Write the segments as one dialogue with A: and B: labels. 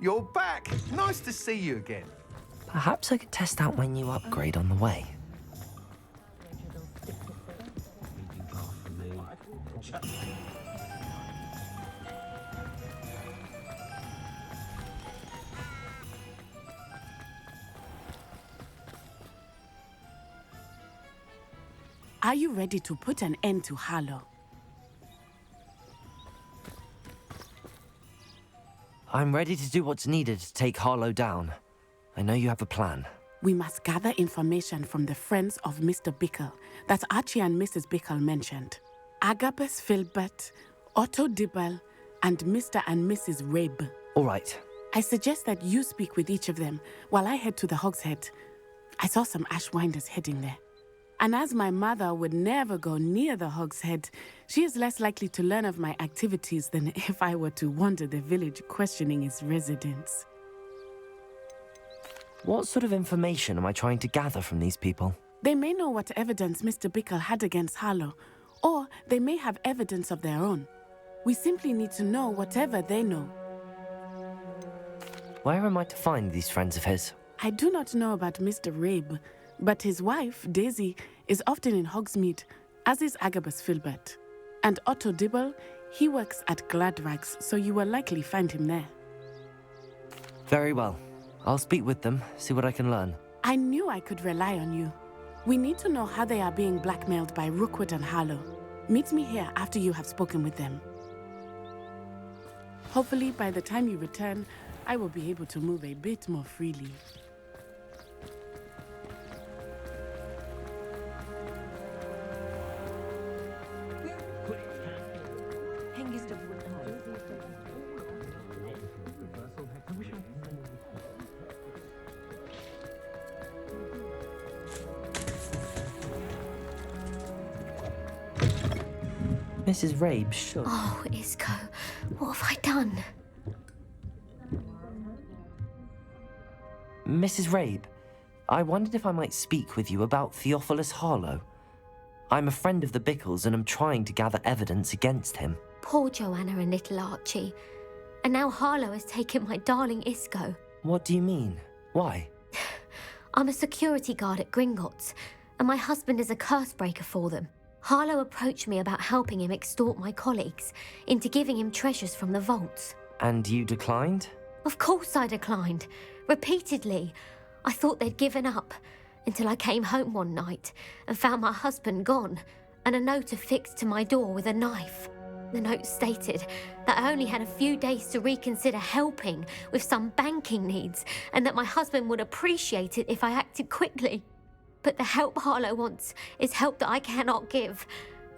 A: you're back. Nice to see you again.
B: Perhaps I could test out my new upgrade on the way.
C: Are you ready to put an end to Harlow?
B: I'm ready to do what's needed to take Harlow down. I know you have a plan.
C: We must gather information from the friends of Mr. Bickle that Archie and Mrs. Bickle mentioned. Agabus Filbert, Otto Dibble, and Mr. and Mrs. Rabe.
B: All right.
C: I suggest that you speak with each of them while I head to the Hogshead. I saw some Ashwinders heading there. And as my mother would never go near the Hogshead, she is less likely to learn of my activities than if I were to wander the village questioning its residents.
B: What sort of information am I trying to gather from these people?
C: They may know what evidence Mr. Bickle had against Harlow, or they may have evidence of their own. We simply need to know whatever they know.
B: Where am I to find these friends of his?
C: I do not know about Mr. Rabe, but his wife, Daisy, is often in Hogsmeade, as is Agabus Filbert. And Otto Dibble, he works at Gladrags, so you will likely find him there.
B: Very well. I'll speak with them, see what I can learn.
C: I knew I could rely on you. We need to know how they are being blackmailed by Rookwood and Harlow. Meet me here after you have spoken with them. Hopefully, by the time you return, I will be able to move a bit more freely.
B: Mrs. Rabe should...
D: Oh, Isco, what have I done?
B: Mrs. Rabe, I wondered if I might speak with you about Theophilus Harlow. I'm a friend of the Bickles and am trying to gather evidence against him.
D: Poor Joanna and little Archie. And now Harlow has taken my darling Isco.
B: What do you mean? Why?
D: I'm a security guard at Gringotts, and my husband is a curse breaker for them. Harlow approached me about helping him extort my colleagues into giving him treasures from the vaults.
B: And you declined?
D: Of course I declined. Repeatedly. I thought they'd given up, until I came home one night and found my husband gone, and a note affixed to my door with a knife. The note stated that I only had a few days to reconsider helping with some banking needs, and that my husband would appreciate it if I acted quickly. But the help Harlow wants is help that I cannot give,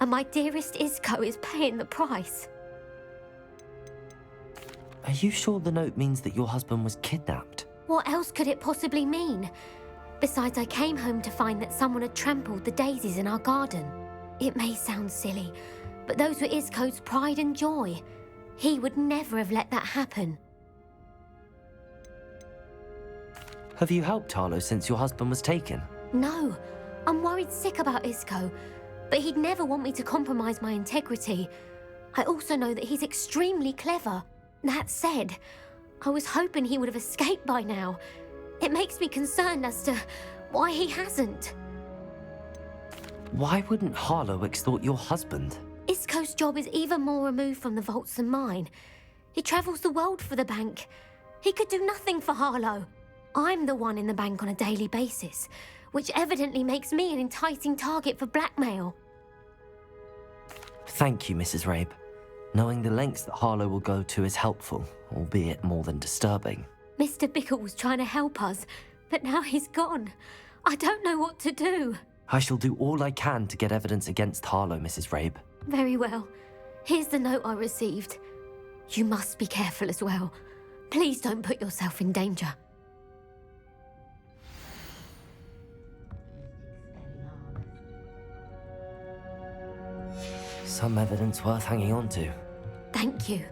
D: and my dearest Isco is paying the price.
B: Are you sure the note means that your husband was kidnapped?
D: What else could it possibly mean? Besides, I came home to find that someone had trampled the daisies in our garden. It may sound silly, but those were Isco's pride and joy. He would never have let that happen.
B: Have you helped Harlow since your husband was taken?
D: No, I'm worried sick about Isco, but he'd never want me to compromise my integrity. I also know that he's extremely clever. That said, I was hoping he would have escaped by now. It makes me concerned as to why he hasn't.
B: Why wouldn't Harlow extort your husband?
D: Isco's job is even more removed from the vaults than mine. He travels the world for the bank. He could do nothing for Harlow. I'm the one in the bank on a daily basis, which evidently makes me an enticing target for blackmail.
B: Thank you, Mrs. Rabe. Knowing the lengths that Harlow will go to is helpful, albeit more than disturbing.
D: Mr. Bickle was trying to help us, but now he's gone. I don't know what to do.
B: I shall do all I can to get evidence against Harlow, Mrs. Rabe.
D: Very well. Here's the note I received. You must be careful as well. Please don't put yourself in danger.
B: Some evidence worth hanging on to.
D: Thank you.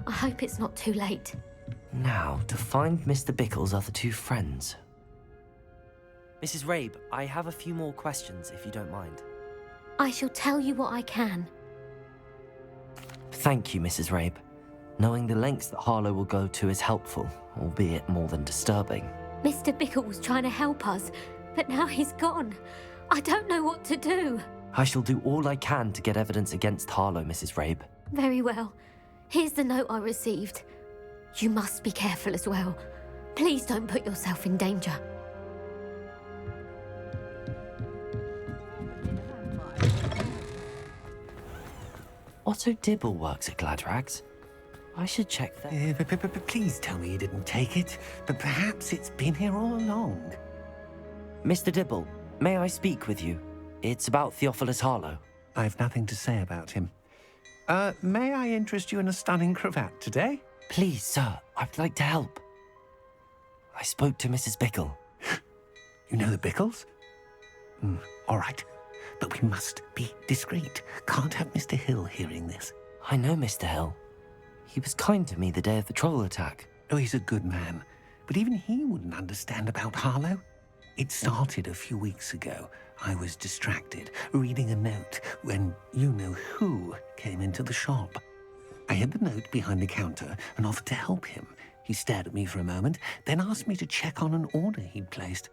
D: I hope it's not too late.
B: Now, to find Mr. Bickle's other two friends. Mrs. Rabe, I have a few more questions, if you don't mind.
D: I shall tell you what I can.
B: Thank you, Mrs. Rabe. Knowing the lengths that Harlow will go to is helpful, albeit more than disturbing.
D: Mr. Bickle was trying to help us, but now he's gone. I don't know what to do.
B: I shall do all I can to get evidence against Harlow, Mrs. Rabe.
D: Very well. Here's the note I received. You must be careful as well. Please don't put yourself in danger.
B: Otto Dibble works at Gladrags. I should check that.
A: But please tell me you didn't take it. But perhaps it's been here all along.
B: Mr. Dibble, may I speak with you? It's about Theophilus Harlow.
A: I've nothing to say about him. May I interest you in a stunning cravat today?
B: Please, sir, I'd like to help. I spoke to Mrs. Bickle.
A: You know the Bickles? All right. But we must be discreet. Can't have Mr. Hill hearing this.
B: I know Mr. Hill. He was kind to me the day of the troll attack.
A: Oh, he's a good man. But even he wouldn't understand about Harlow. It started a few weeks ago. I was distracted, reading a note, when you-know-who came into the shop. I hid the note behind the counter and offered to help him. He stared at me for a moment, then asked me to check on an order he'd placed.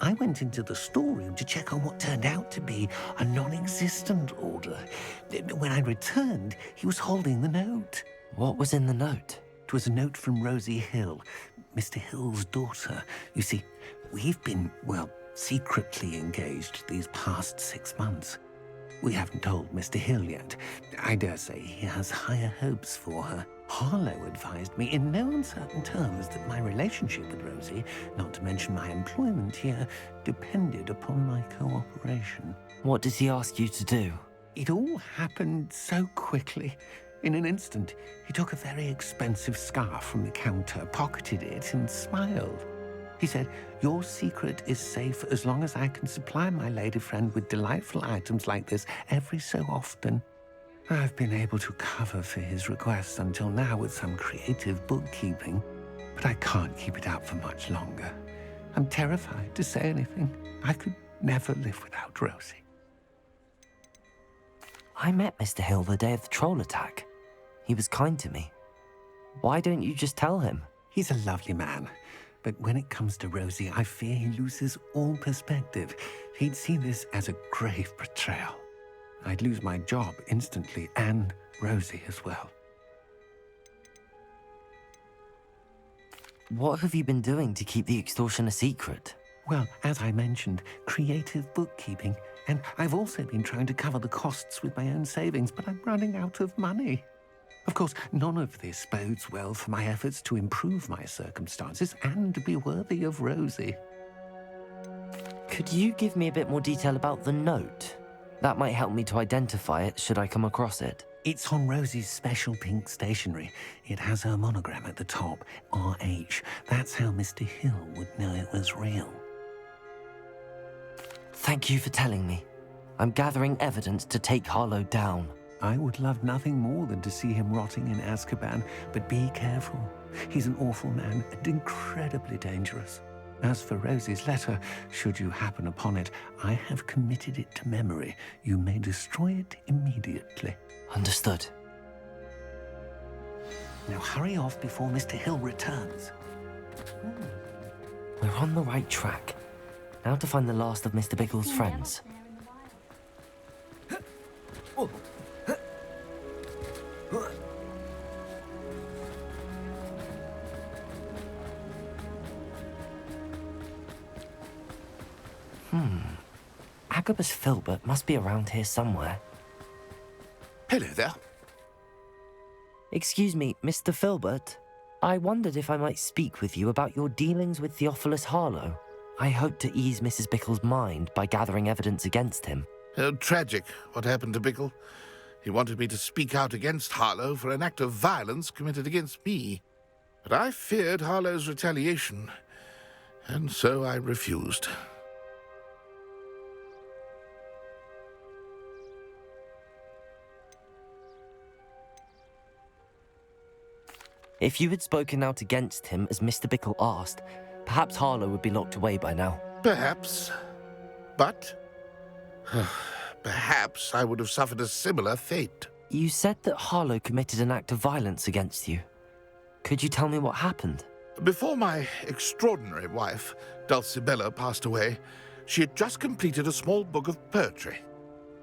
A: I went into the storeroom to check on what turned out to be a non-existent order. When I returned, he was holding the note.
B: What was in the note?
A: It was a note from Rosie Hill, Mr. Hill's daughter. You see, we've been, well, secretly engaged these past 6 months. We haven't told Mr. Hill yet. I dare say he has higher hopes for her. Harlow advised me in no uncertain terms that my relationship with Rosie, not to mention my employment here, depended upon my cooperation.
B: What did he ask you to do?
A: It all happened so quickly. In an instant, he took a very expensive scarf from the counter, pocketed it, and smiled. He said, "Your secret is safe as long as I can supply my lady friend with delightful items like this every so often." I've been able to cover for his requests until now with some creative bookkeeping, but I can't keep it up for much longer. I'm terrified to say anything. I could never live without Rosie.
B: I met Mr. Hill the day of the troll attack. He was kind to me. Why don't you just tell him?
A: He's a lovely man, but when it comes to Rosie, I fear he loses all perspective. He'd see this as a grave betrayal. I'd lose my job instantly, and Rosie as well.
B: What have you been doing to keep the extortion a secret?
A: Well, as I mentioned, creative bookkeeping. And I've also been trying to cover the costs with my own savings, but I'm running out of money. Of course, none of this bodes well for my efforts to improve my circumstances and be worthy of Rosie.
B: Could you give me a bit more detail about the note? That might help me to identify it should I come across it.
A: It's on Rosie's special pink stationery. It has her monogram at the top, RH. That's how Mr. Hill would know it was real.
B: Thank you for telling me. I'm gathering evidence to take Harlow down.
A: I would love nothing more than to see him rotting in Azkaban, but be careful. He's an awful man and incredibly dangerous. As for Rosie's letter, should you happen upon it, I have committed it to memory. You may destroy it immediately.
B: Understood.
A: Now hurry off before Mr. Hill returns.
B: We're on the right track. Now to find the last of Mr. Bickle's friends. Agabus Filbert must be around here somewhere.
E: Hello there.
B: Excuse me, Mr. Filbert. I wondered if I might speak with you about your dealings with Theophilus Harlow. I hope to ease Mrs. Bickle's mind by gathering evidence against him.
E: Oh, tragic what happened to Bickle. He wanted me to speak out against Harlow for an act of violence committed against me. But I feared Harlow's retaliation, and so I refused.
B: If you had spoken out against him as Mr. Bickle asked, perhaps Harlow would be locked away by now.
E: Perhaps. But perhaps I would have suffered a similar fate.
B: You said that Harlow committed an act of violence against you. Could you tell me what happened?
E: Before my extraordinary wife, Dulcibella, passed away, she had just completed a small book of poetry.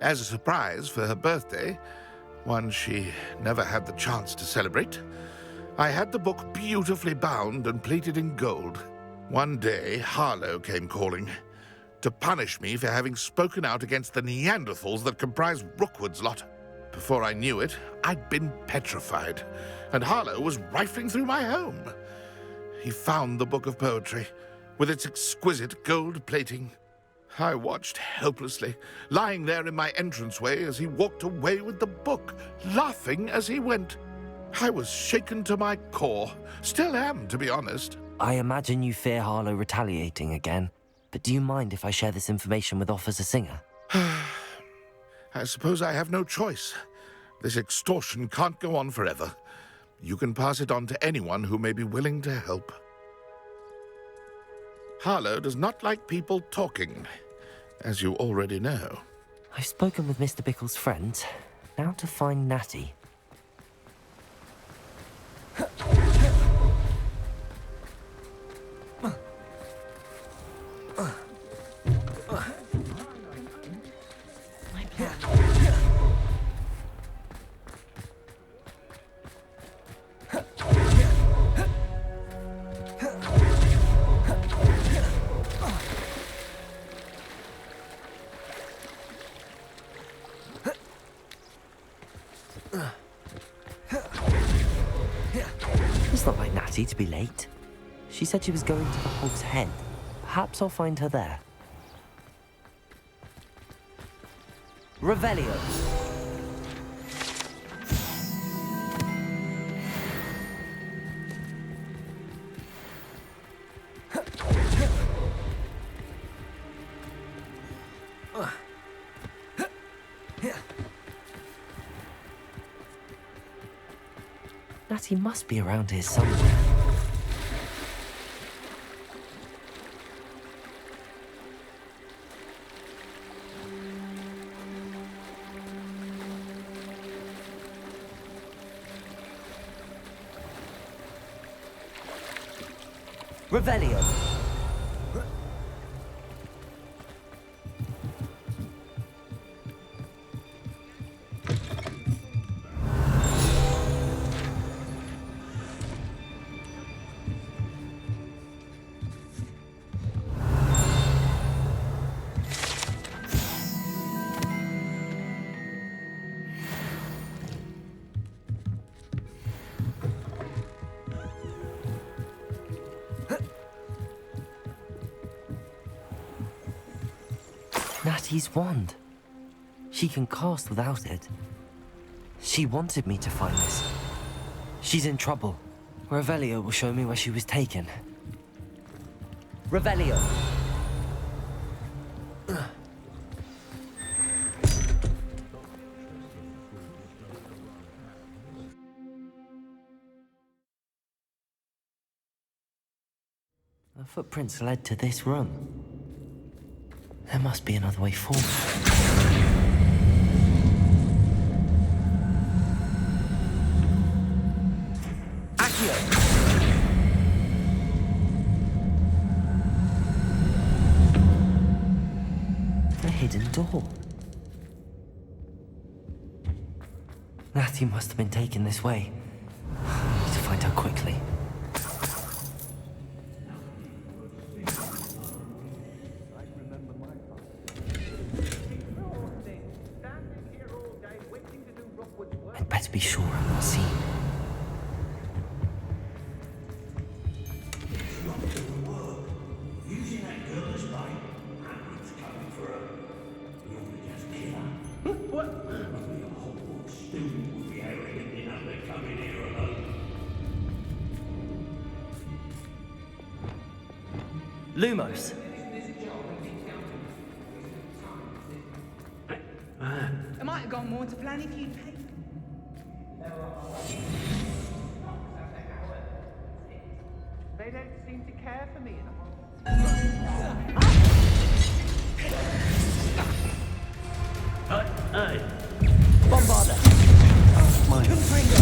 E: As a surprise for her birthday, one she never had the chance to celebrate, I had the book beautifully bound and plated in gold. One day, Harlow came calling to punish me for having spoken out against the Neanderthals that comprise Rookwood's lot. Before I knew it, I'd been petrified, and Harlow was rifling through my home. He found the book of poetry, with its exquisite gold plating. I watched helplessly, lying there in my entranceway as he walked away with the book, laughing as he went. I was shaken to my core. Still am, to be honest.
B: I imagine you fear Harlow retaliating again, but do you mind if I share this information with Officer Singer?
E: I suppose I have no choice. This extortion can't go on forever. You can pass it on to anyone who may be willing to help. Harlow does not like people talking, as you already know.
B: I've spoken with Mr. Bickle's friends. Now to find Natty. It's not like Natty to be late. She said she was going to the Hog's Head. Perhaps I'll find her there. Revelio. Natty must be around here somewhere. Revelio. Natty's wand. She can cast without it. She wanted me to find this. She's in trouble. Revelio will show me where she was taken. Revelio! The footprints led to this room. There must be another way forward. Accio! A hidden door. Natty must have been taken this way. I need to find her quickly. I'd better be sure I'm not seen. Lumos.
F: It might have gone more to plan if you'd paid. They don't seem to care for me
B: Bombarda.
A: My
B: Confringo.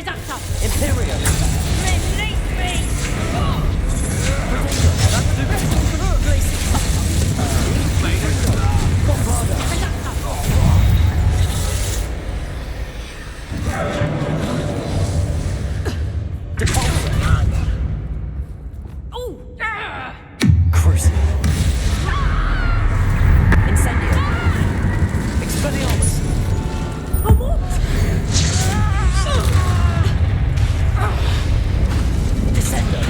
B: Imperium!
G: Release me!
B: Crucible! Incendio! Expelliarmus! Descendo!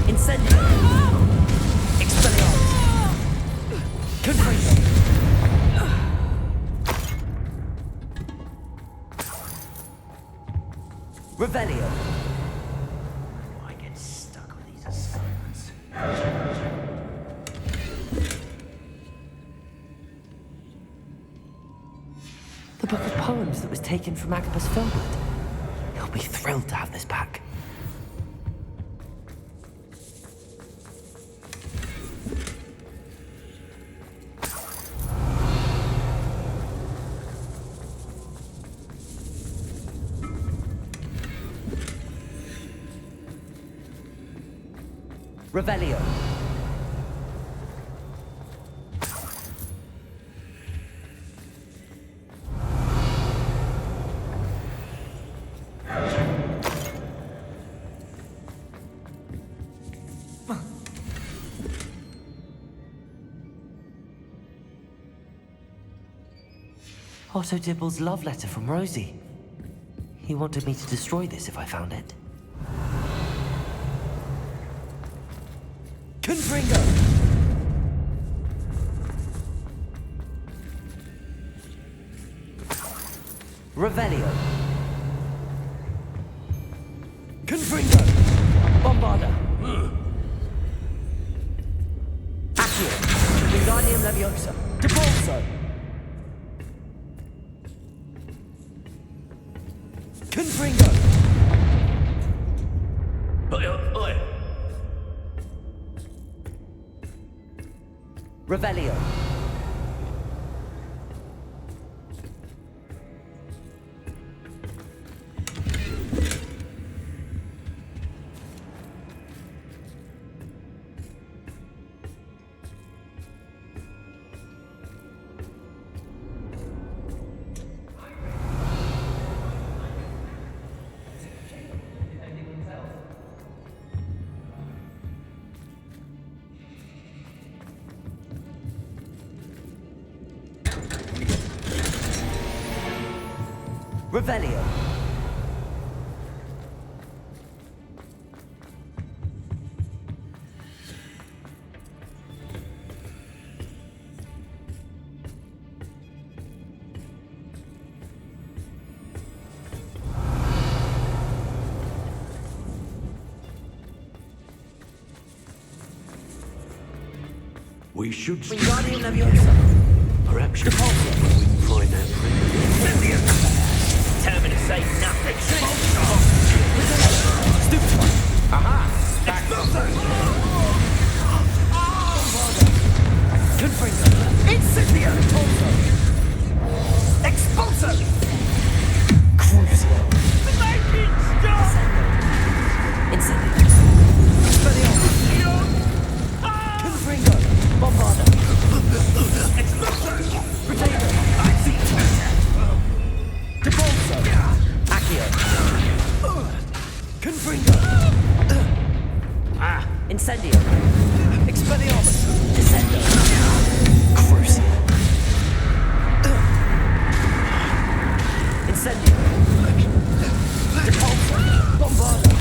B: Incendio! Expelliarmus! Confringo! Revelio! I get stuck with these assignments. The book of poems that was taken from Agabus Filbert. He'll be thrilled to have this back. Revelio. Otto Dibble's love letter from Rosie. He wanted me to destroy this if I found it. Confringo! Revelio. Confringo! Bombarda! Accio! Wingardium Leviosa! Debolso! Confringo! Revelio. Revelio.
H: We should
B: Wingardium Leviosa.
H: perhaps we can find that
G: Determined to say nothing.
B: Stupid one.
A: Aha!
B: Confringo. Incendio. Expulso. Crucio.
G: Make it stop!
B: Incendio. Expelliarmus. Confringo. Bombarda. Potato. Debolso. Accio. Confringo. Incendio. Expelliarmus. Descendo. Crucio. Incendio. Debolso. Bombarda.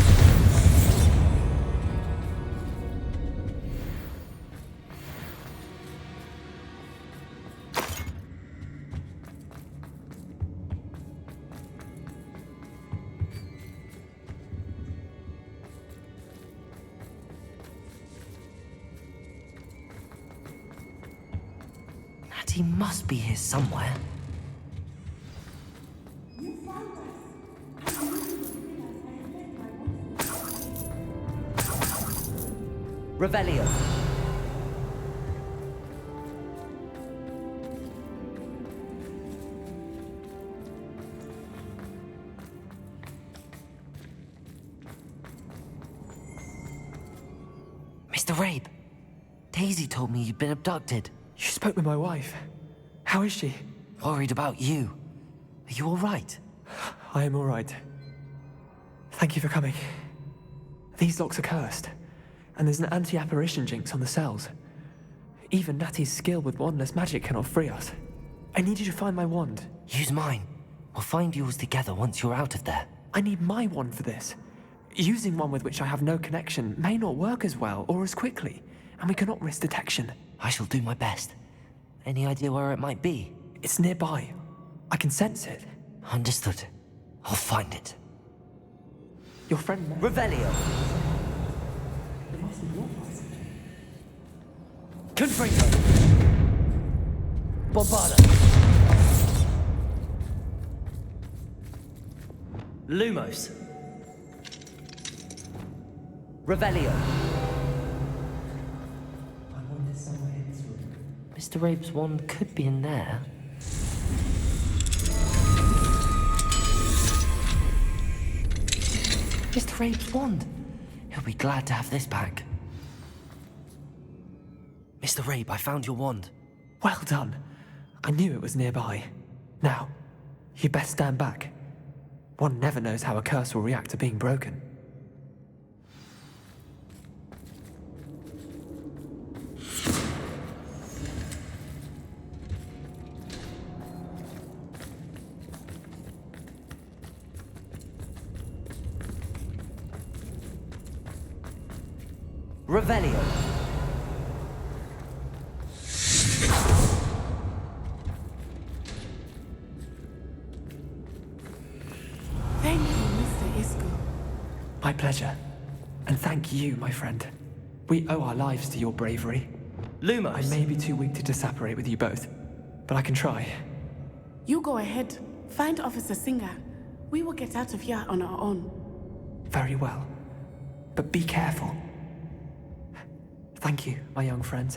B: He must be here somewhere. Revelio. Mr. Rabe, Daisy told me you'd been abducted.
I: You spoke with my wife. How is she?
B: Worried about you. Are you all right?
I: I am all right. Thank you for coming. These locks are cursed, and there's an anti-apparition jinx on the cells. Even Natty's skill with wandless magic cannot free us. I need you to find my wand.
B: Use mine. We'll find yours together once you're out of there.
I: I need my wand for this. Using one with which I have no connection may not work as well or as quickly, and we cannot risk detection.
B: I shall do my best. Any idea where it might be?
I: It's nearby. I can sense it.
B: Understood. I'll find it.
I: Your friend...
B: Revelio! Confringo! Bombada! Lumos! Revelio! Mr. Rabe's wand could be in there. Mr. Rabe's wand! He'll be glad to have this back. Mr. Rabe, I found your wand.
I: Well done. I knew it was nearby. Now, you best stand back. One never knows how a curse will react to being broken.
B: Revelio.
C: Thank you, Mr. Isco.
I: My pleasure. And thank you, my friend. We owe our lives to your bravery.
B: Lumos.
I: I may be too weak to disapparate with you both, but I can try.
C: You go ahead. Find Officer Singer. We will get out of here on our own.
I: Very well. But be careful. Thank you, my young friends.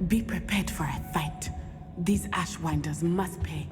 C: Be prepared for a fight. These Ashwinders must pay.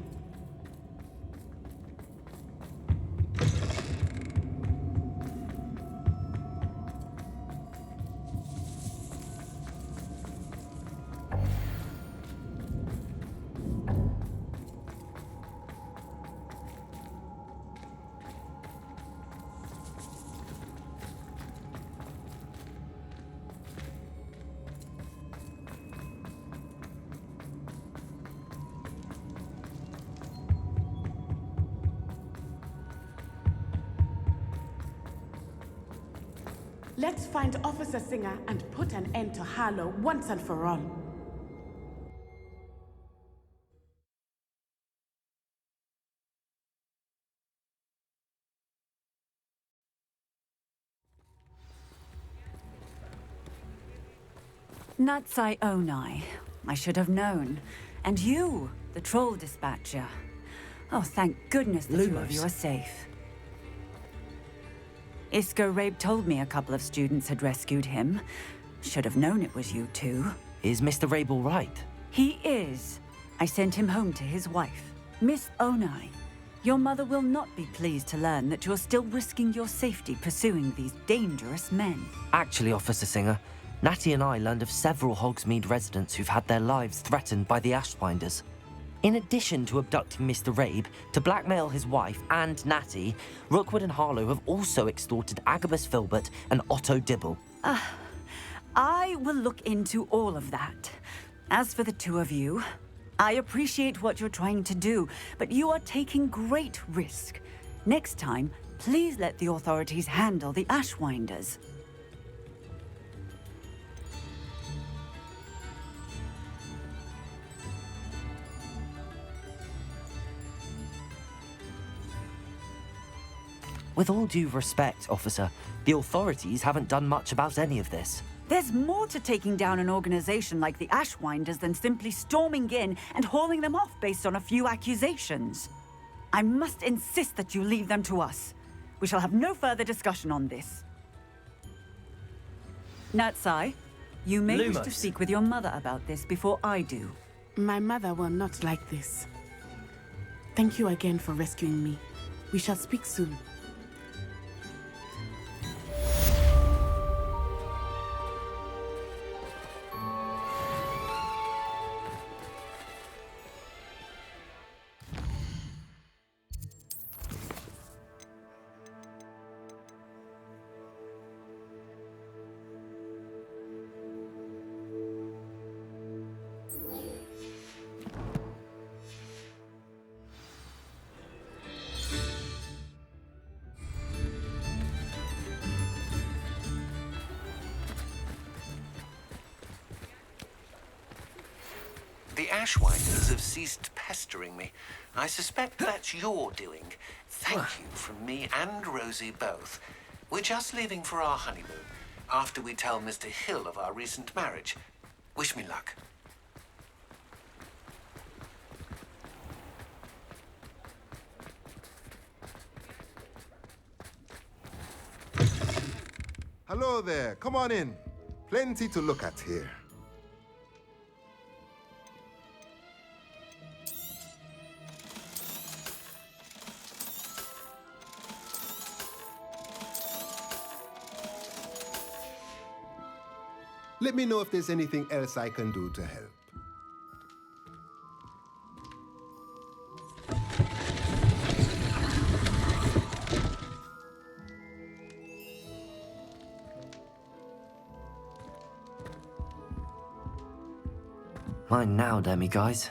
C: Let's find Officer Singer and put an end to Harlow once and for all.
J: Natsai Onai. I should have known. And you, the troll dispatcher. Oh, thank goodness the two of you are safe. Isco Rabe told me a couple of students had rescued him. Should have known it was you two.
B: Is Mr. Rabe all right?
J: He is. I sent him home to his wife. Miss Onai, your mother will not be pleased to learn that you're still risking your safety pursuing these dangerous men.
B: Actually, Officer Singer, Natty and I learned of several Hogsmeade residents who've had their lives threatened by the Ashwinders. In addition to abducting Mr. Rabe to blackmail his wife and Natty, Rookwood and Harlow have also extorted Agabus Filbert and Otto Dibble.
J: I will look into all of that. As for the two of you, I appreciate what you're trying to do, but you are taking great risk. Next time, please let the authorities handle the Ashwinders.
B: With all due respect, officer, the authorities haven't done much about any of this.
J: There's more to taking down an organization like the Ashwinders than simply storming in and hauling them off based on a few accusations. I must insist that you leave them to us. We shall have no further discussion on this. Natsai, you may wish to speak with your mother about this before I do.
C: My mother will not like this. Thank you again for rescuing me. We shall speak soon.
A: Ashwinders have ceased pestering me. I suspect that's your doing. Thank you from me and Rosie both. We're just leaving for our honeymoon, after we tell Mr. Hill of our recent marriage. Wish me luck.
K: Hello there, come on in. Plenty to look at here. Let me know if there's anything else I can do to help.
B: Mine now, Demi guys.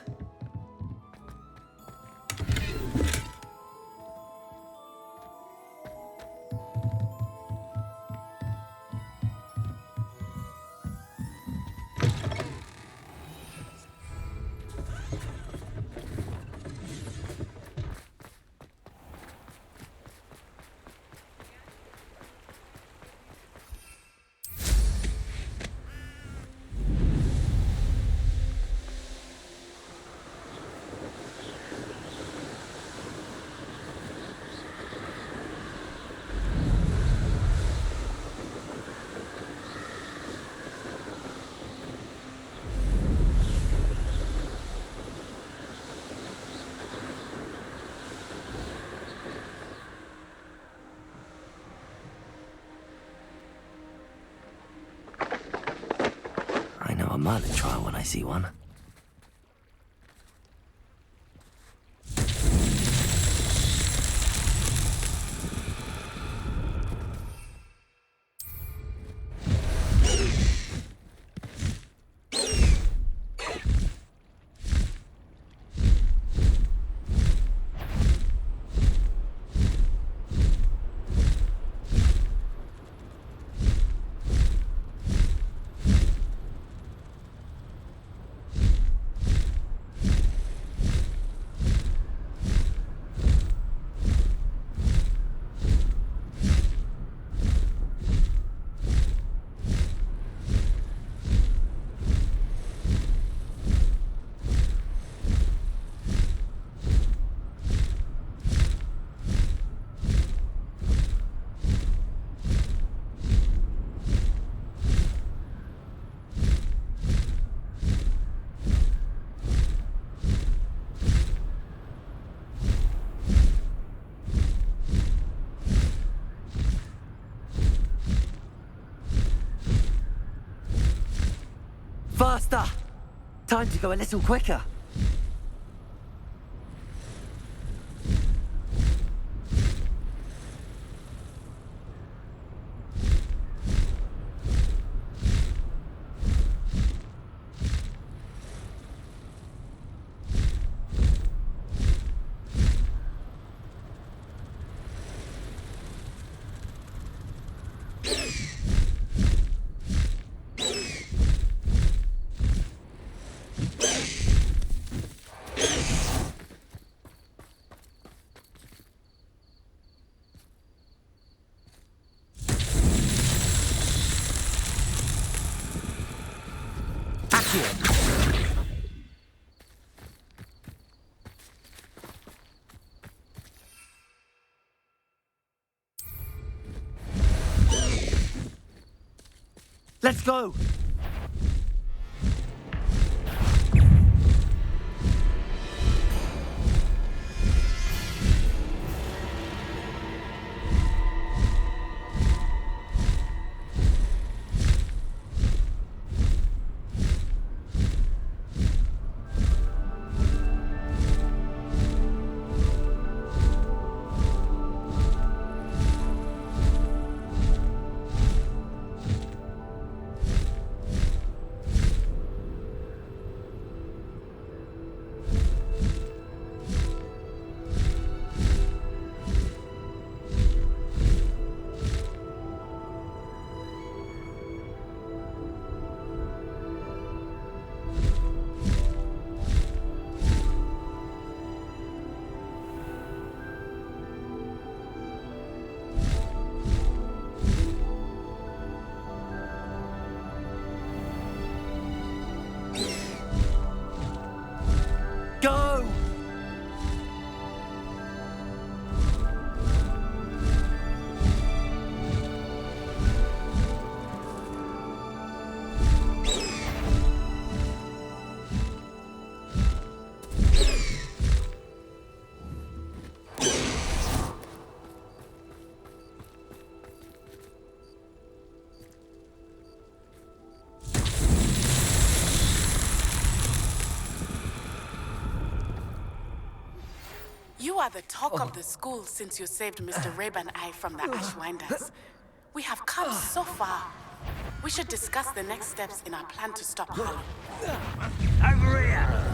B: I know a Merlin trial when I see one. Faster! Time to go a little quicker. Let's go!
C: You are the talk of the school since you saved Mr. Rabe and I from the Ashwinders. We have come so far. We should discuss the next steps in our plan to stop Harlow.
G: Over here!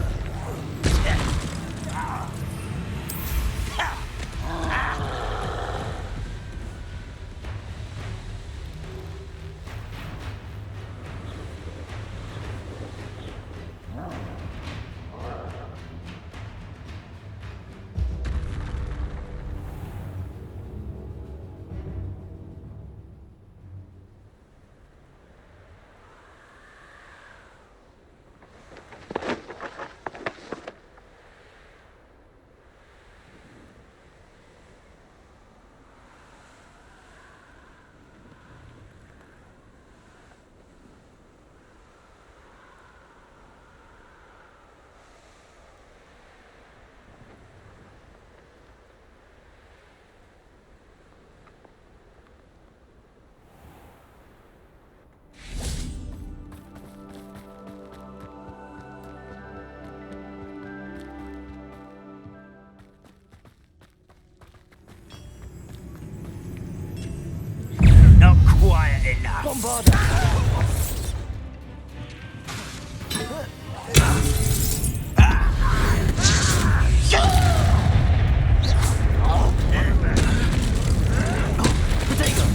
G: Not quiet enough.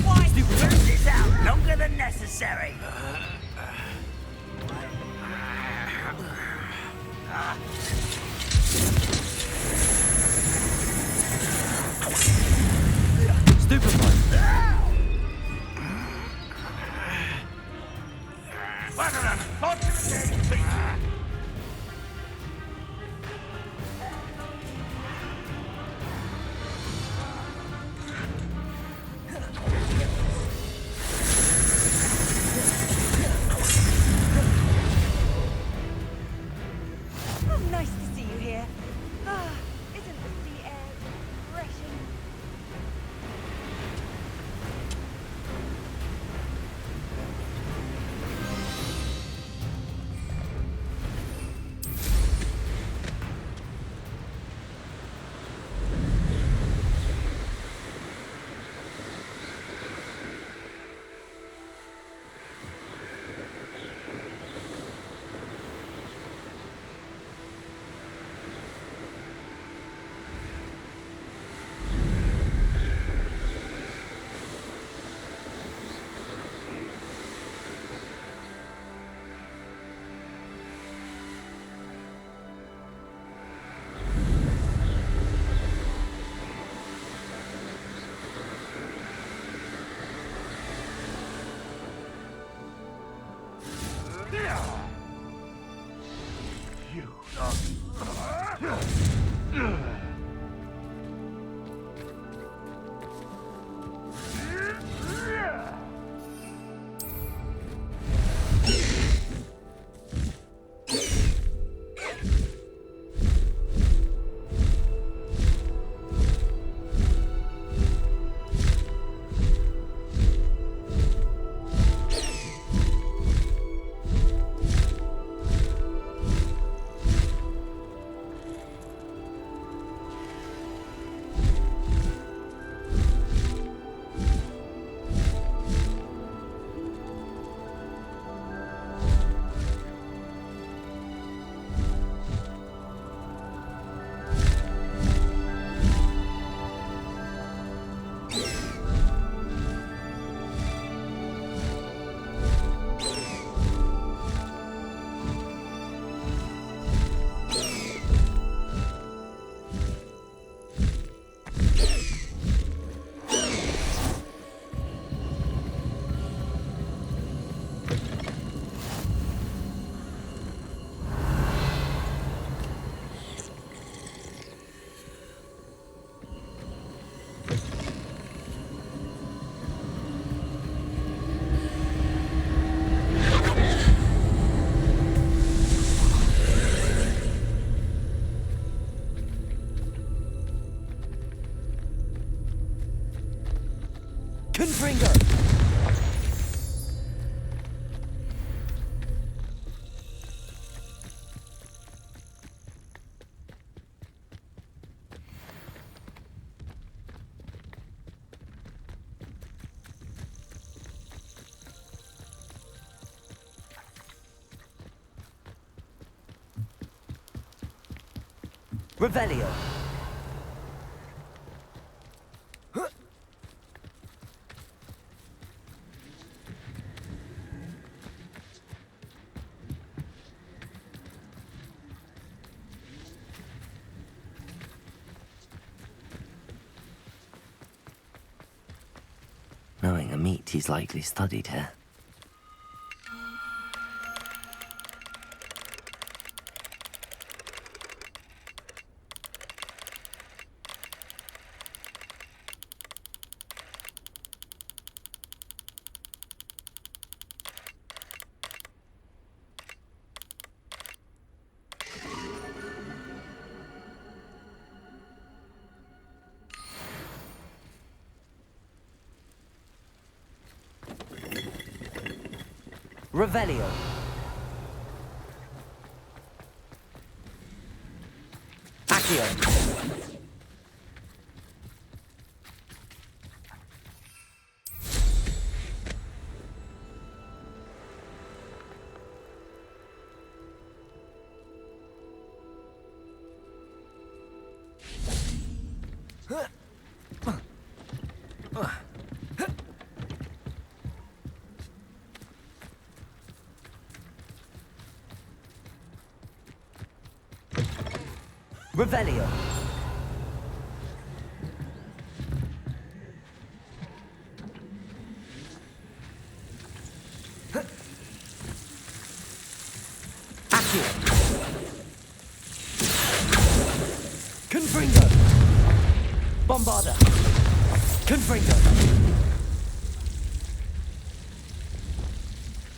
G: Why do this out longer than necessary?
J: Nice to see you here. Isn't the sea air refreshing?
B: Revelio. Knowing a meat, he's likely studied here. Revelio. Accio. Revelio. Accio. Confringo. Bombarda. Confringo.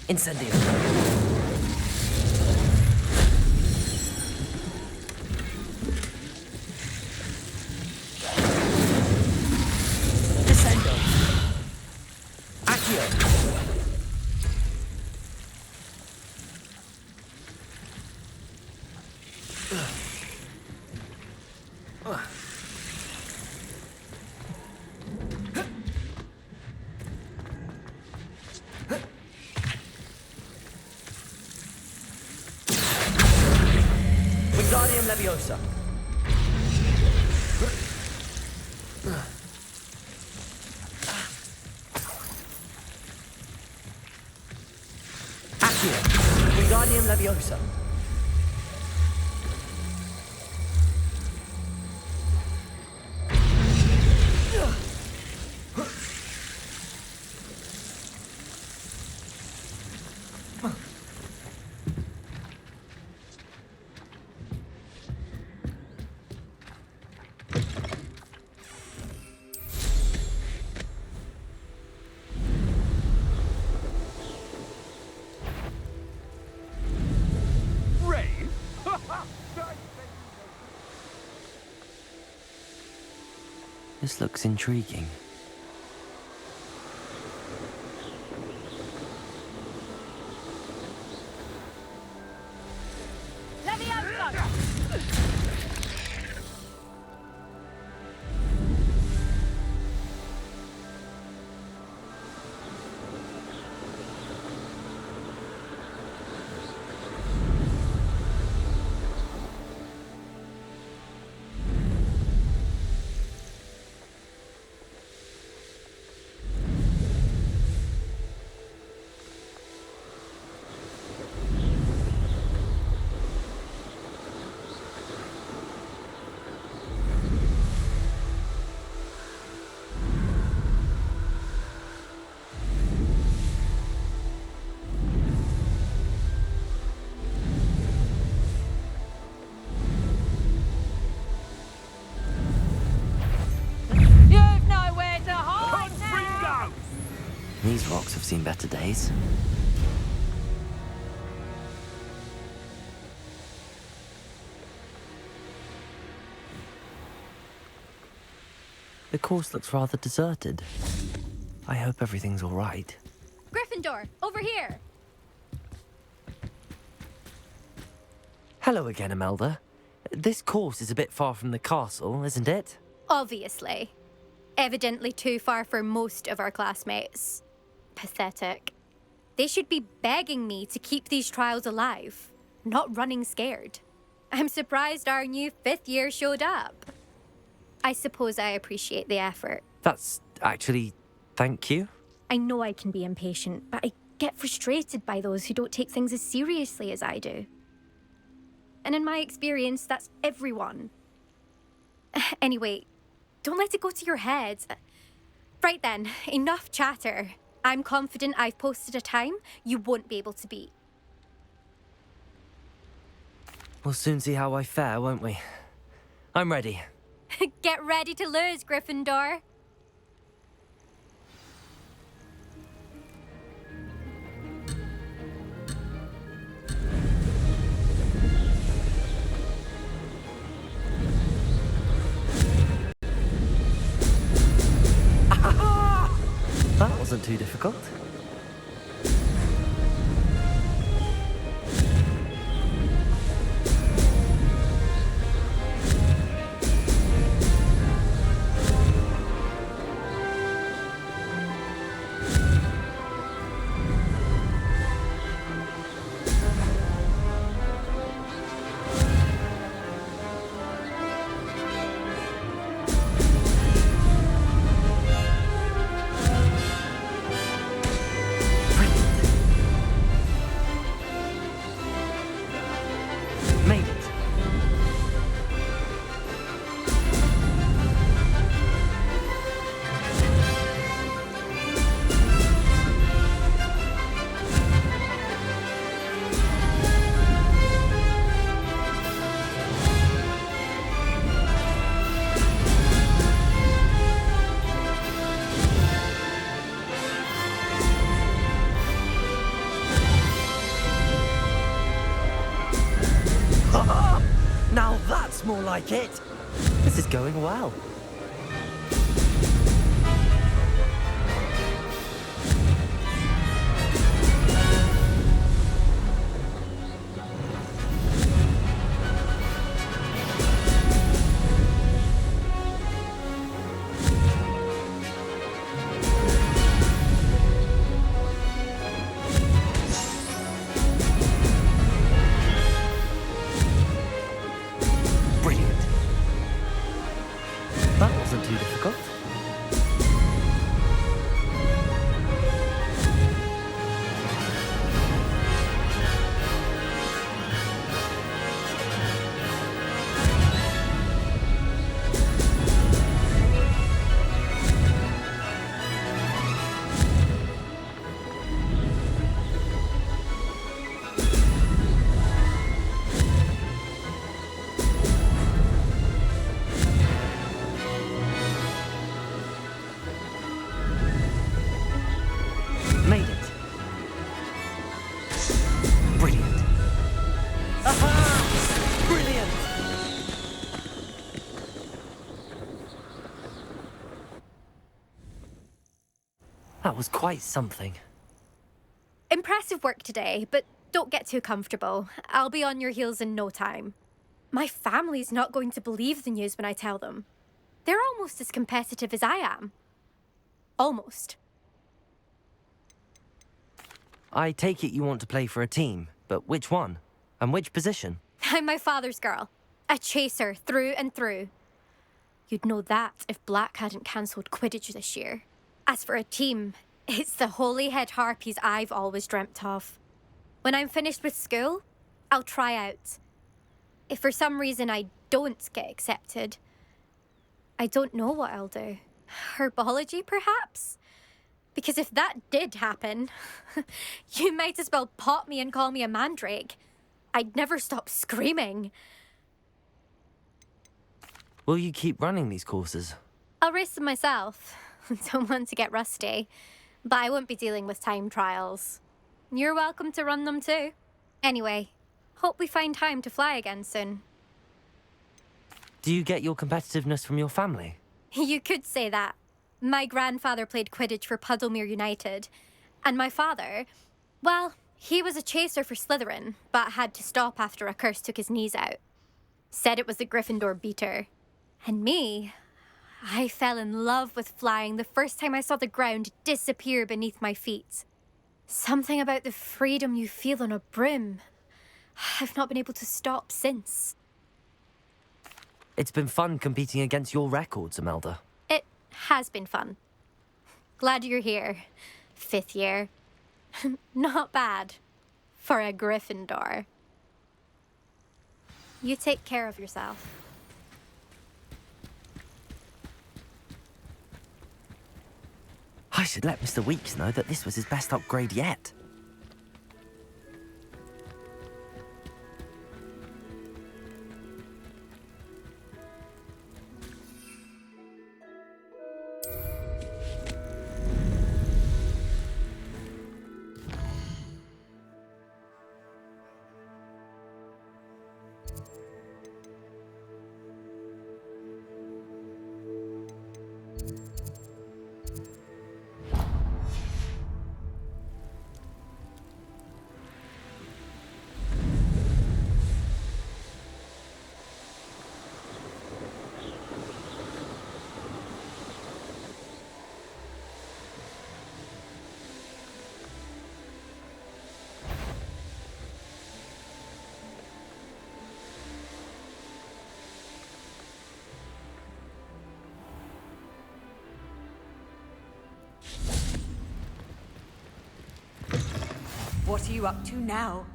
B: Incendio. Wingardium Leviosa. Accio. Wingardium Leviosa. This looks intriguing. These rocks have seen better days. The course looks rather deserted. I hope everything's all right.
L: Gryffindor, over here!
B: Hello again, Imelda. This course is a bit far from the castle, isn't it?
L: Obviously. Evidently too far for most of our classmates. Pathetic. They should be begging me to keep these trials alive, not running scared. I'm surprised our new 5th year showed up. I suppose I appreciate the effort.
B: That's actually... thank you.
L: I know I can be impatient, but I get frustrated by those who don't take things as seriously as I do. And in my experience, that's everyone. Anyway, don't let it go to your head. Right then, enough chatter. I'm confident I've posted a time you won't be able to beat.
B: We'll soon see how I fare, won't we? I'm ready.
L: Get ready to lose, Gryffindor.
B: That wasn't too difficult. Now that's more like it. This is going well. Too difficult. That was quite something.
L: Impressive work today, but don't get too comfortable. I'll be on your heels in no time. My family's not going to believe the news when I tell them. They're almost as competitive as I am. Almost.
B: I take it you want to play for a team, but which one? And which position?
L: I'm my father's girl. A chaser through and through. You'd know that if Black hadn't cancelled Quidditch this year. As for a team, it's the Holyhead Harpies I've always dreamt of. When I'm finished with school, I'll try out. If for some reason I don't get accepted, I don't know what I'll do. Herbology, perhaps? Because if that did happen, you might as well pop me and call me a mandrake. I'd never stop screaming.
B: Will you keep running these courses?
L: I'll race them myself. Don't want to get rusty, but I won't be dealing with time trials. You're welcome to run them too. Anyway, hope we find time to fly again soon.
B: Do you get your competitiveness from your family?
L: You could say that. My grandfather played Quidditch for Puddlemere United, and my father, well, he was a chaser for Slytherin, but had to stop after a curse took his knees out. Said it was the Gryffindor beater. And me, I fell in love with flying the first time I saw the ground disappear beneath my feet. Something about the freedom you feel on a broom. I've not been able to stop since.
B: It's been fun competing against your records, Imelda.
L: It has been fun. Glad you're here. 5th year. Not bad for a Gryffindor. You take care of yourself.
B: I should let Mr. Weeks know that this was his best upgrade yet.
J: What are you up to now?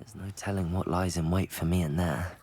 B: There's no telling what lies in wait for me in there.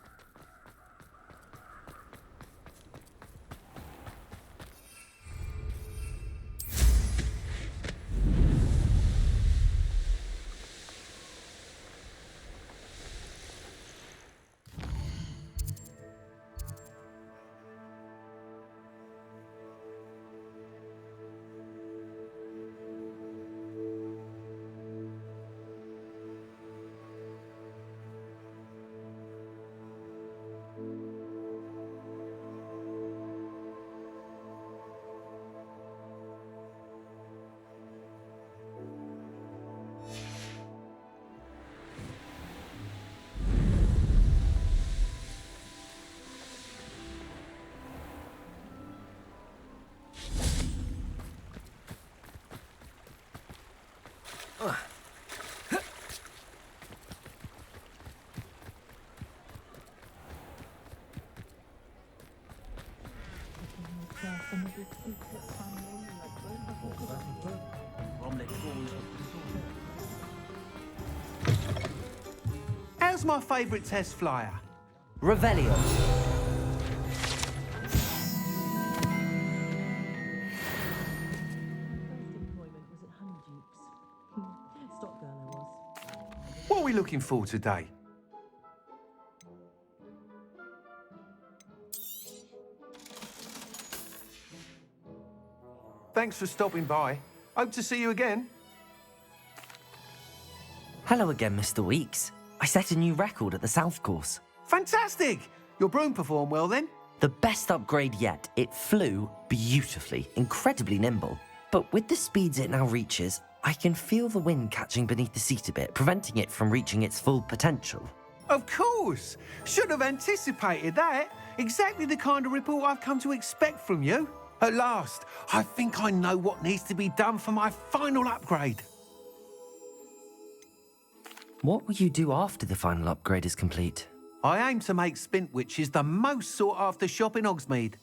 A: How's my favourite test flyer?
B: Revelio.
A: What are we looking for today? Thanks for stopping by. Hope to see you again.
B: Hello again, Mr. Weeks. I set a new record at the South Course.
A: Fantastic! Your broom performed well then?
B: The best upgrade yet. It flew beautifully, incredibly nimble. But with the speeds it now reaches, I can feel the wind catching beneath the seat a bit, preventing it from reaching its full potential.
A: Of course! Should have anticipated that. Exactly the kind of report I've come to expect from you. At last, I think I know what needs to be done for my final upgrade.
B: What will you do after the final upgrade is complete?
A: I aim to make Spintwitches the most sought-after shop in Hogsmeade.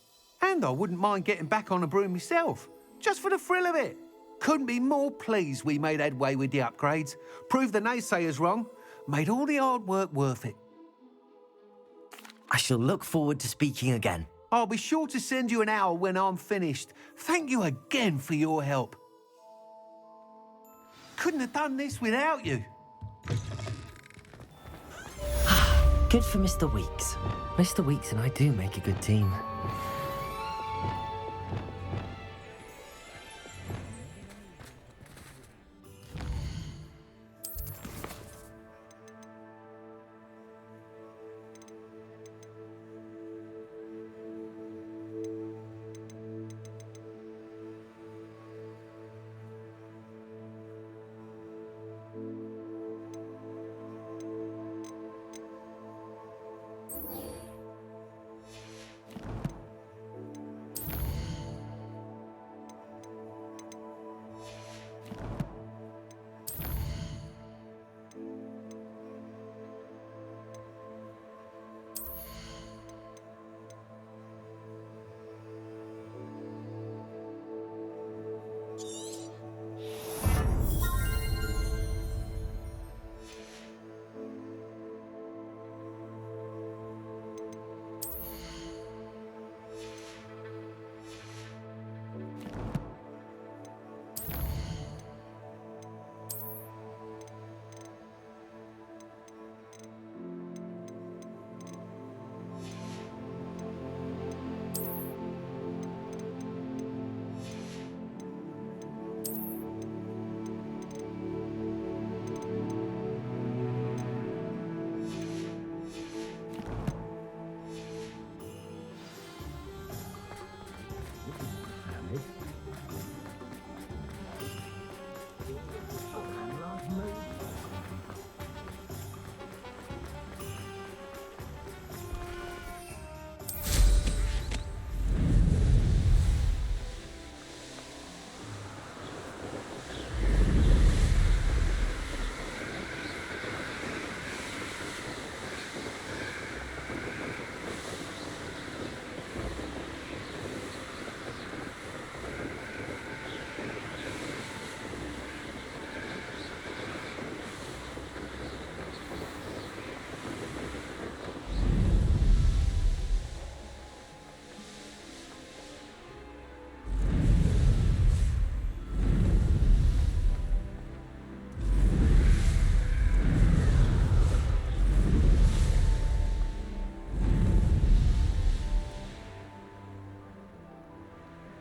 A: And I wouldn't mind getting back on a broom myself, just for the thrill of it. Couldn't be more pleased we made headway with the upgrades, proved the naysayers wrong, made all the hard work worth it.
B: I shall look forward to speaking again.
A: I'll be sure to send you an owl when I'm finished. Thank you again for your help. Couldn't have done this without you.
B: Good for Mr. Weeks. Mr. Weeks and I do make a good team.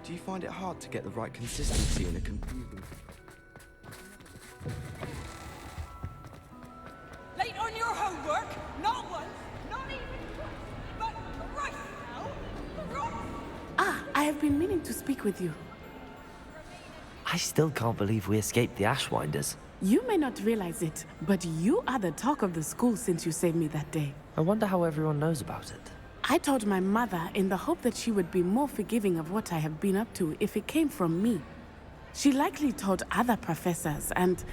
M: Do you find it hard to get the right consistency in a confusing...
G: Late on your homework? Not once, not even twice, but right now, right.
C: Ah, I have been meaning to speak with you.
B: I still can't believe we escaped the Ashwinders.
C: You may not realize it, but you are the talk of the school since you saved me that day.
B: I wonder how everyone knows about it.
C: I told my mother in the hope that she would be more forgiving of what I have been up to if it came from me. She likely told other professors, and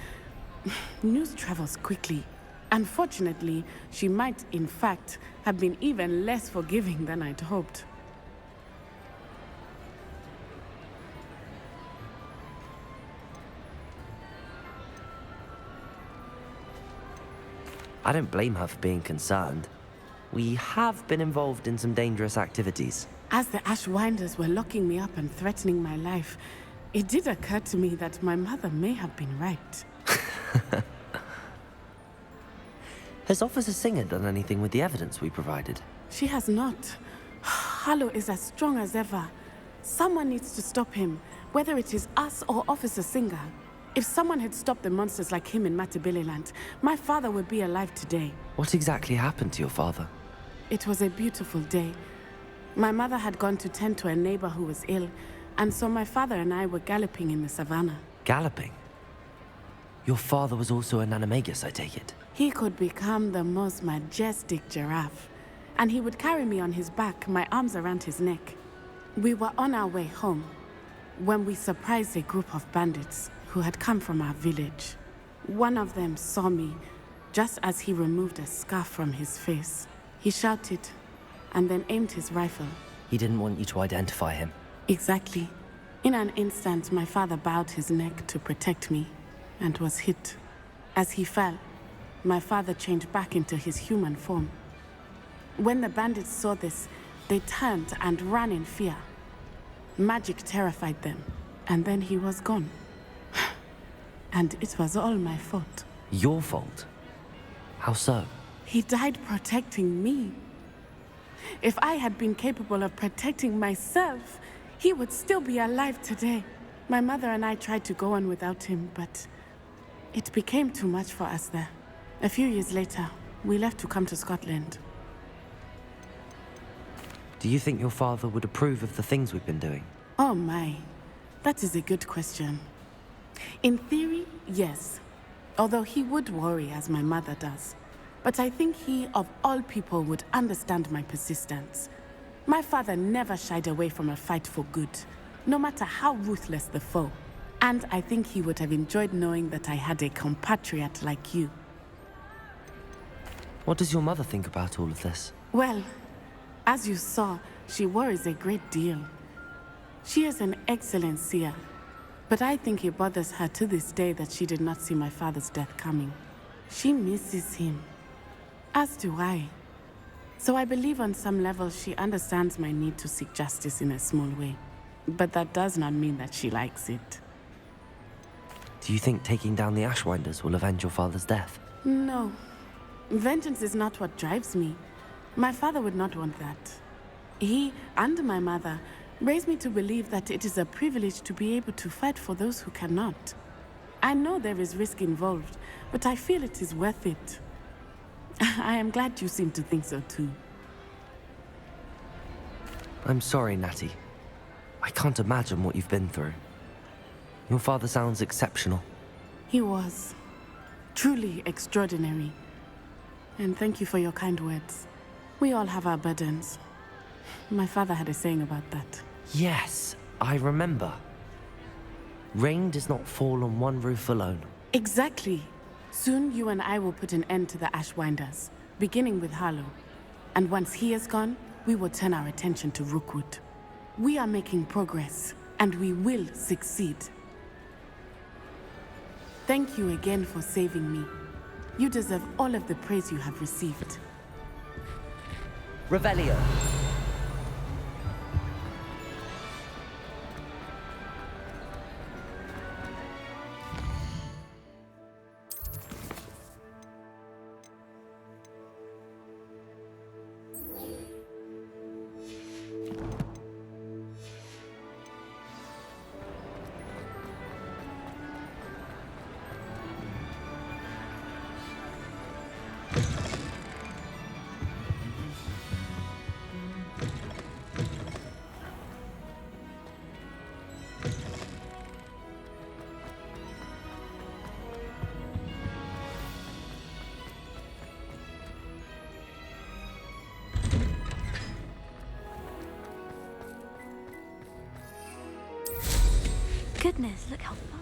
C: news travels quickly. Unfortunately, she might, in fact, have been even less forgiving than I'd hoped.
B: I don't blame her for being concerned. We have been involved in some dangerous activities.
C: As the Ashwinders were locking me up and threatening my life, it did occur to me that my mother may have been right.
B: Has Officer Singer done anything with the evidence we provided?
C: She has not. Harlow is as strong as ever. Someone needs to stop him, whether it is us or Officer Singer. If someone had stopped the monsters like him in Matabeleland, my father would be alive today.
B: What exactly happened to your father?
C: It was a beautiful day. My mother had gone to tend to a neighbor who was ill, and so my father and I were galloping in the savannah.
B: Galloping? Your father was also an animagus, I take it?
C: He could become the most majestic giraffe, and he would carry me on his back, my arms around his neck. We were on our way home when we surprised a group of bandits who had come from our village. One of them saw me just as he removed a scarf from his face. He shouted and then aimed his rifle.
B: He didn't want you to identify him.
C: Exactly. In an instant, my father bowed his neck to protect me and was hit. As he fell, my father changed back into his human form. When the bandits saw this, they turned and ran in fear. Magic terrified them, and then he was gone. And it was all my fault.
B: Your fault? How so?
C: He died protecting me. If I had been capable of protecting myself, he would still be alive today. My mother and I tried to go on without him, but it became too much for us there. A few years later, we left to come to Scotland.
B: Do you think your father would approve of the things we've been doing?
C: Oh my, that is a good question. In theory, yes. Although he would worry, as my mother does. But I think he, of all people, would understand my persistence. My father never shied away from a fight for good, no matter how ruthless the foe. And I think he would have enjoyed knowing that I had a compatriot like you.
B: What does your mother think about all of this?
C: Well, as you saw, she worries a great deal. She is an excellent seer, but I think it bothers her to this day that she did not see my father's death coming. She misses him, as do I. So I believe on some level she understands my need to seek justice in a small way. But that does not mean that she likes it.
B: Do you think taking down the Ashwinders will avenge your father's death?
C: No. Vengeance is not what drives me. My father would not want that. He, and my mother, raised me to believe that it is a privilege to be able to fight for those who cannot. I know there is risk involved, but I feel it is worth it. I am glad you seem to think so too.
B: I'm sorry, Natty. I can't imagine what you've been through. Your father sounds exceptional.
C: He was. Truly extraordinary. And thank you for your kind words. We all have our burdens. My father had a saying about that.
B: Yes, I remember. Rain does not fall on one roof alone.
C: Exactly. Soon you and I will put an end to the Ashwinders, beginning with Harlow. And once he is gone, we will turn our attention to Rookwood. We are making progress, and we will succeed. Thank you again for saving me. You deserve all of the praise you have received.
B: Revelio.
N: Goodness, look how fun.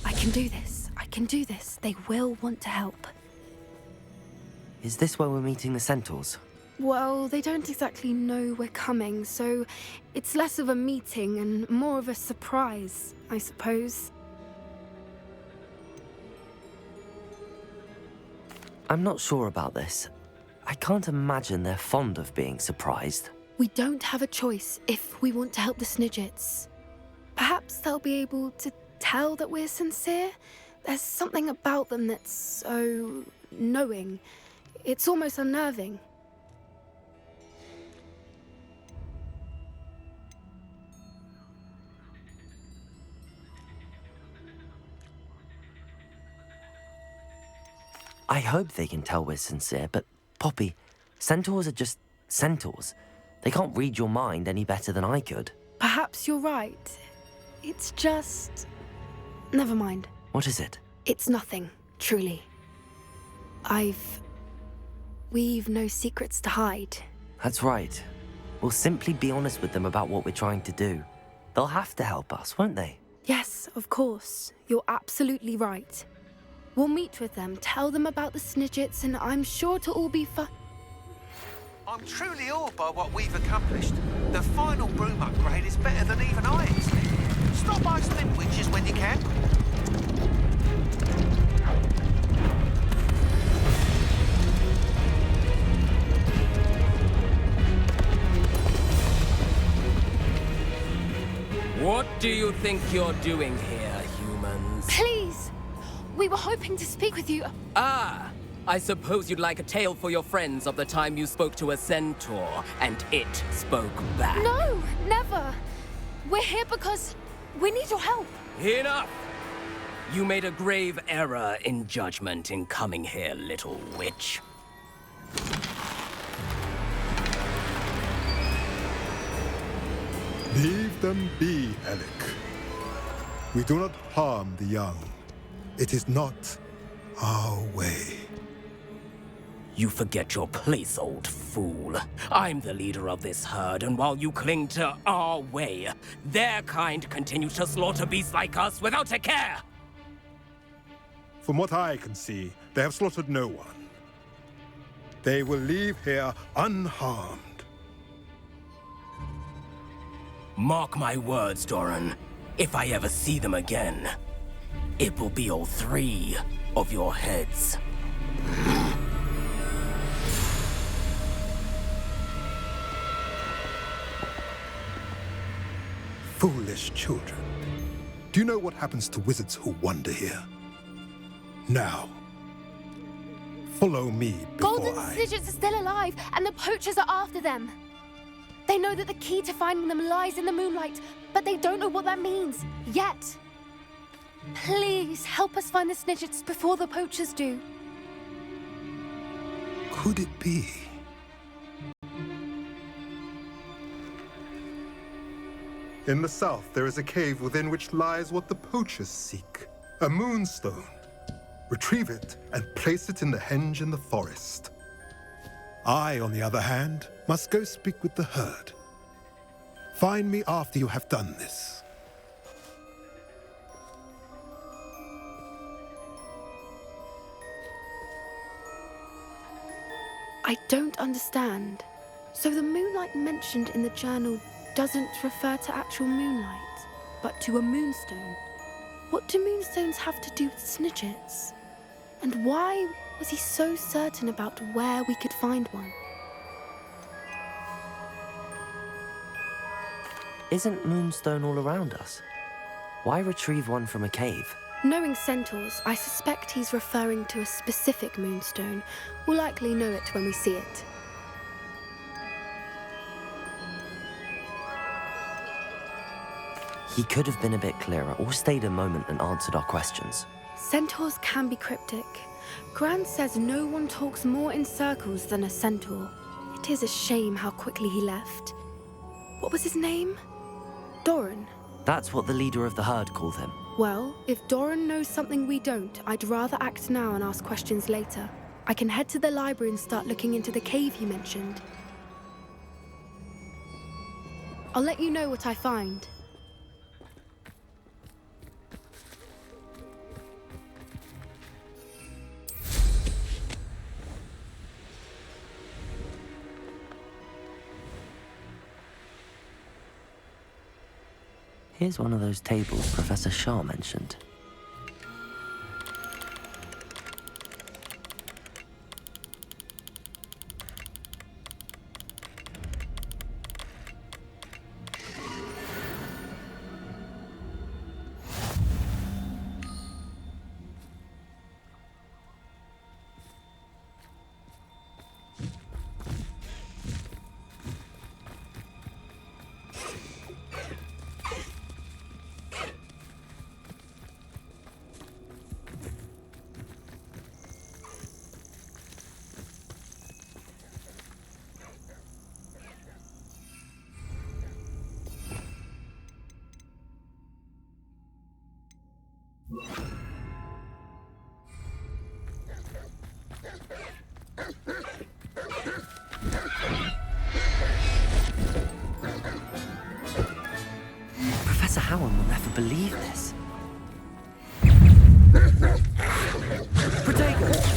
N: I can do this. I can do this. They will want to help.
B: Is this where we're meeting the Centaurs?
N: Well, they don't exactly know we're coming, so it's less of a meeting and more of a surprise, I suppose.
B: I'm not sure about this. I can't imagine they're fond of being surprised.
N: We don't have a choice if we want to help the Snidgets. Perhaps they'll be able to tell that we're sincere. There's something about them that's so knowing. It's almost unnerving.
B: I hope they can tell we're sincere, but Poppy, centaurs are just centaurs. They can't read your mind any better than I could.
N: Perhaps you're right. It's just... Never mind.
B: What is it?
N: It's nothing, truly. We've no secrets to hide.
B: That's right. We'll simply be honest with them about what we're trying to do. They'll have to help us, won't they?
N: Yes, of course. You're absolutely right. We'll meet with them, tell them about the Snidgets, and I'm sure it'll all be fun.
O: I'm truly awed by what we've accomplished. The final broom upgrade is better than even I expected. Stop by some witches when you can.
P: What do you think you're doing here, humans?
N: Please! We were hoping to speak with you.
P: Ah! I suppose you'd like a tale for your friends of the time you spoke to a centaur, and it spoke back.
N: No, never. We're here because we need your help.
P: Enough! You made a grave error in judgment in coming here, little witch.
Q: Leave them be, Alec. We do not harm the young. It is not our way.
P: You forget your place, old fool. I'm the leader of this herd, and while you cling to our way, their kind continue to slaughter beasts like us without a care!
Q: From what I can see, they have slaughtered no one. They will leave here unharmed.
P: Mark my words, Doran. If I ever see them again, it will be all 3 of your heads.
Q: Foolish children. Do you know what happens to wizards who wander here? Now, follow me before
N: Golden Snidgets are still alive, and the poachers are after them. They know that the key to finding them lies in the moonlight, but they don't know what that means, yet. Please, help us find the Snidgets before the poachers do.
Q: Could it be? In the south, there is a cave within which lies what the poachers seek. A moonstone. Retrieve it and place it in the henge in the forest. I, on the other hand, must go speak with the herd. Find me after you have done this.
N: I don't understand. So the moonlight mentioned in the journal doesn't refer to actual moonlight, but to a moonstone. What do moonstones have to do with Snidgets? And why was he so certain about where we could find one?
B: Isn't moonstone all around us? Why retrieve one from a cave?
N: Knowing centaurs, I suspect he's referring to a specific moonstone. We'll likely know it when we see it.
B: He could have been a bit clearer, or stayed a moment and answered our questions.
N: Centaurs can be cryptic. Gran says no one talks more in circles than a centaur. It is a shame how quickly he left. What was his name? Doran.
B: That's what the leader of the herd called him.
N: Well, if Doran knows something we don't, I'd rather act now and ask questions later. I can head to the library and start looking into the cave he mentioned. I'll let you know what I find.
B: Here's one of those tables Professor Shah mentioned. Professor Howard will never believe this. Protego!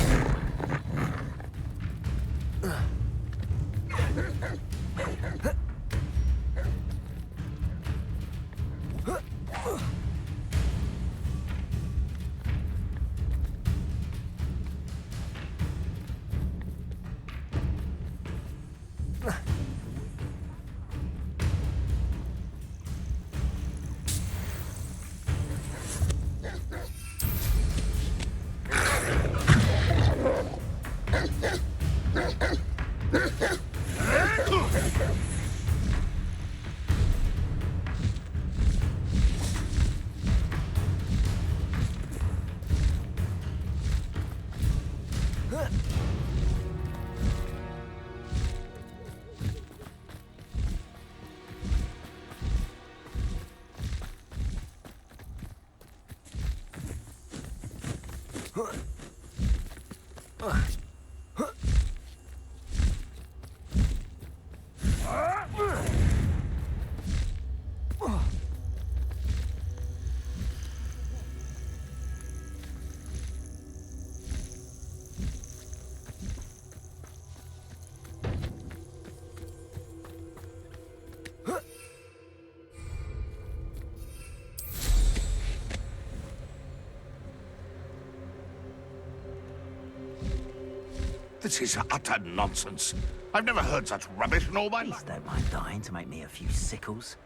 E: This is utter nonsense. I've never heard such rubbish in all my life.
R: Please don't mind dying to make me a few sickles.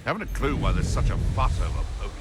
E: Haven't a clue why there's such a fuss over potions.